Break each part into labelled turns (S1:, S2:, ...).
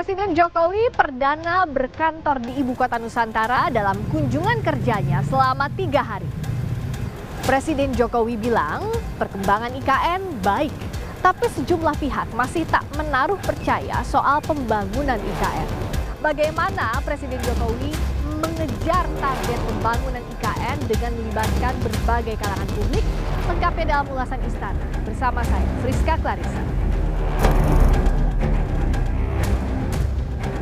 S1: Presiden Jokowi perdana berkantor di Ibu Kota Nusantara dalam kunjungan kerjanya selama 3 hari. Presiden Jokowi bilang perkembangan IKN baik, tapi sejumlah pihak masih tak menaruh percaya soal pembangunan IKN. Bagaimana Presiden Jokowi mengejar target pembangunan IKN dengan melibatkan berbagai kalangan publik? Lengkapnya dalam ulasan Istana bersama saya, Friska Clarissa.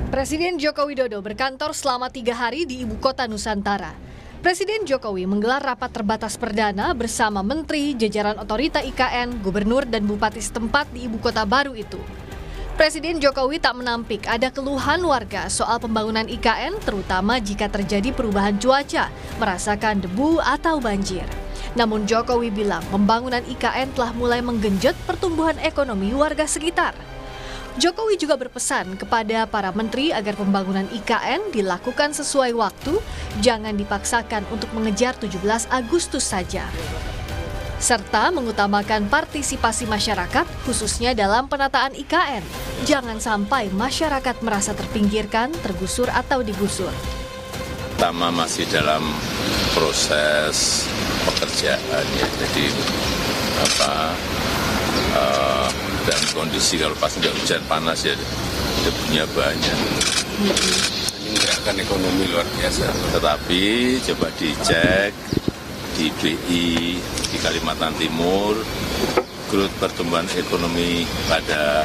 S1: Presiden Joko Widodo berkantor selama 3 hari di Ibu Kota Nusantara. Presiden Jokowi menggelar rapat terbatas perdana bersama Menteri, jajaran otorita IKN, gubernur dan bupati setempat di Ibu Kota baru itu. Presiden Jokowi tak menampik ada keluhan warga soal pembangunan IKN, terutama jika terjadi perubahan cuaca, merasakan debu atau banjir. Namun Jokowi bilang pembangunan IKN telah mulai menggenjot pertumbuhan ekonomi warga sekitar. Jokowi juga berpesan kepada para menteri agar pembangunan IKN dilakukan sesuai waktu, jangan dipaksakan untuk mengejar 17 Agustus saja. Serta mengutamakan partisipasi masyarakat, khususnya dalam penataan IKN. Jangan sampai masyarakat merasa terpinggirkan, tergusur atau digusur.
S2: Pertama masih dalam proses pekerjaan ya, jadi dan kondisi kalau pas nggak hujan panas ya debunya banyak. Ini gerakan ekonomi luar biasa. Tetapi coba dicek di BI di Kalimantan Timur, growth pertumbuhan ekonomi pada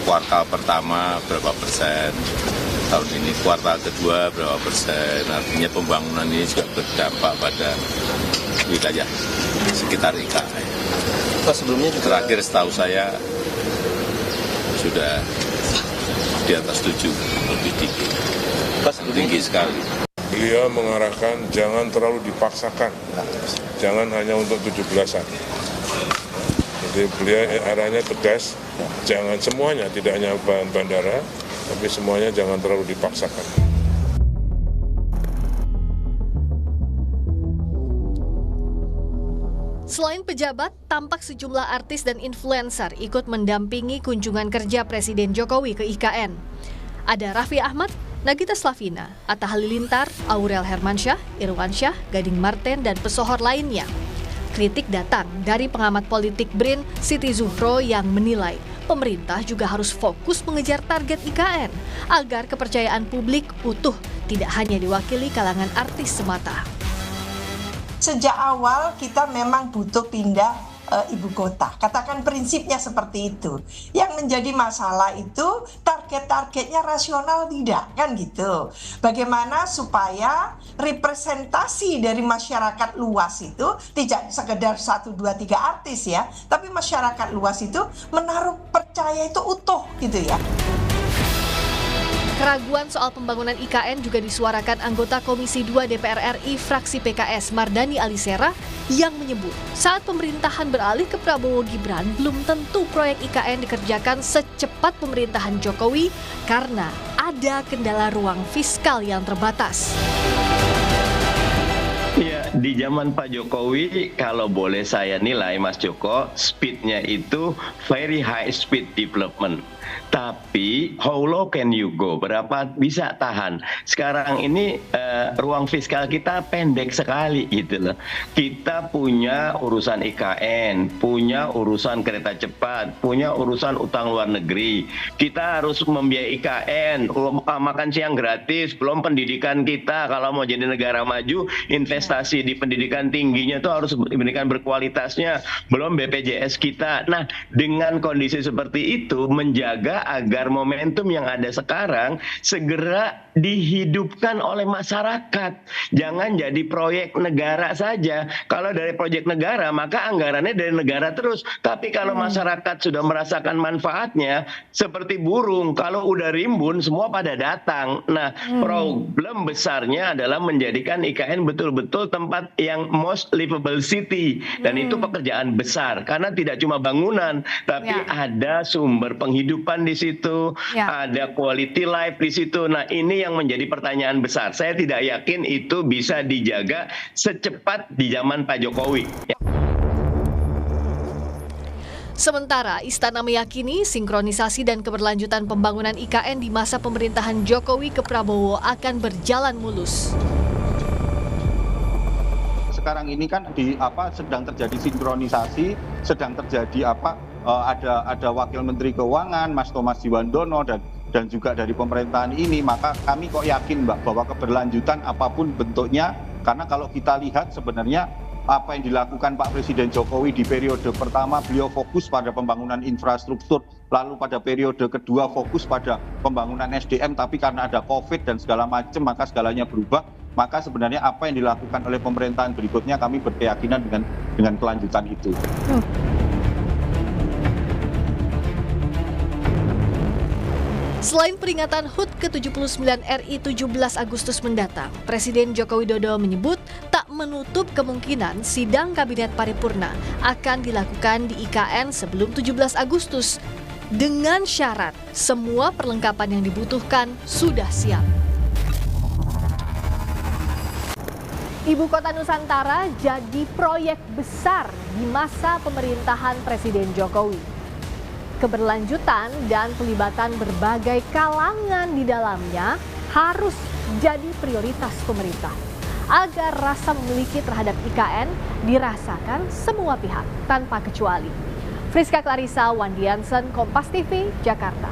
S2: kuartal pertama berapa persen, tahun ini kuartal kedua berapa persen. Artinya pembangunan ini juga berdampak pada wilayah sekitar IKN. Sebelumnya terakhir setahu saya sudah di atas 7, lebih tinggi. Tinggi sekali.
S3: Beliau mengarahkan jangan terlalu dipaksakan, jangan hanya untuk 17-an. Jadi beliau arahnya tegas, jangan semuanya, tidak hanya bandara, tapi semuanya jangan terlalu dipaksakan.
S1: Selain pejabat, tampak sejumlah artis dan influencer ikut mendampingi kunjungan kerja Presiden Jokowi ke IKN. Ada Raffi Ahmad, Nagita Slavina, Atta Halilintar, Aurel Hermansyah, Irwansyah, Gading Marten, dan pesohor lainnya. Kritik datang dari pengamat politik BRIN, Siti Zuhro yang menilai pemerintah juga harus fokus mengejar target IKN agar kepercayaan publik utuh, tidak hanya diwakili kalangan artis semata.
S4: Sejak awal kita memang butuh pindah ibu kota. Katakan prinsipnya seperti itu. Yang menjadi masalah itu target-targetnya rasional tidak, kan gitu. Bagaimana supaya representasi dari masyarakat luas itu tidak sekedar 1, 2, 3 artis ya, tapi masyarakat luas itu menaruh percaya itu utuh gitu ya.
S1: Keraguan soal pembangunan IKN juga disuarakan anggota Komisi 2 DPR RI fraksi PKS Mardani Alisera yang menyebut saat pemerintahan beralih ke Prabowo Gibran belum tentu proyek IKN dikerjakan secepat pemerintahan Jokowi karena ada kendala ruang fiskal yang terbatas.
S5: Ya, di zaman Pak Jokowi, kalau boleh saya nilai Mas Joko, speednya itu very high speed development. Tapi how low can you go? Berapa bisa tahan? Sekarang ini ruang fiskal kita pendek sekali gitu loh. Kita punya urusan IKN, punya urusan kereta cepat, punya urusan utang luar negeri. Kita harus membiayai IKN, makan siang gratis, belum pendidikan kita. Kalau mau jadi negara maju, investasi di pendidikan tingginya itu harus pendidikan berkualitasnya, belum BPJS kita. Nah, dengan kondisi seperti itu menjaga agar momentum yang ada sekarang segera dihidupkan oleh masyarakat. Jangan jadi proyek negara saja. Kalau dari proyek negara, maka anggarannya dari negara terus. Tapi kalau masyarakat sudah merasakan manfaatnya, seperti burung, kalau udah rimbun, semua pada datang. Nah, problem besarnya adalah menjadikan IKN betul-betul tempat yang most livable city. Dan itu pekerjaan besar. Karena tidak cuma bangunan, tapi ada sumber penghidupan di situ, ada quality life di situ. Nah, ini yang menjadi pertanyaan besar. Saya tidak yakin itu bisa dijaga secepat di zaman Pak Jokowi.
S1: Sementara Istana meyakini sinkronisasi dan keberlanjutan pembangunan IKN di masa pemerintahan Jokowi ke Prabowo akan berjalan mulus.
S6: Sekarang ini kan sedang terjadi sinkronisasi, sedang terjadi ada Wakil Menteri Keuangan Mas Thomas Jiwandono dan juga dari pemerintahan ini, maka kami kok yakin Mbak bahwa keberlanjutan apapun bentuknya, karena kalau kita lihat sebenarnya apa yang dilakukan Pak Presiden Jokowi di periode pertama, beliau fokus pada pembangunan infrastruktur, lalu pada periode kedua fokus pada pembangunan SDM, tapi karena ada COVID dan segala macam maka segalanya berubah. Maka sebenarnya apa yang dilakukan oleh pemerintahan berikutnya kami berkeyakinan dengan kelanjutan itu.
S1: Selain peringatan HUT ke-79 RI 17 Agustus mendatang, Presiden Joko Widodo menyebut tak menutup kemungkinan sidang Kabinet Paripurna akan dilakukan di IKN sebelum 17 Agustus dengan syarat semua perlengkapan yang dibutuhkan sudah siap. Ibu Kota Nusantara jadi proyek besar di masa pemerintahan Presiden Jokowi. Keberlanjutan dan pelibatan berbagai kalangan di dalamnya harus jadi prioritas pemerintah agar rasa memiliki terhadap IKN dirasakan semua pihak tanpa kecuali. Friska Clarissa, Wandi Jansen, Kompas TV, Jakarta.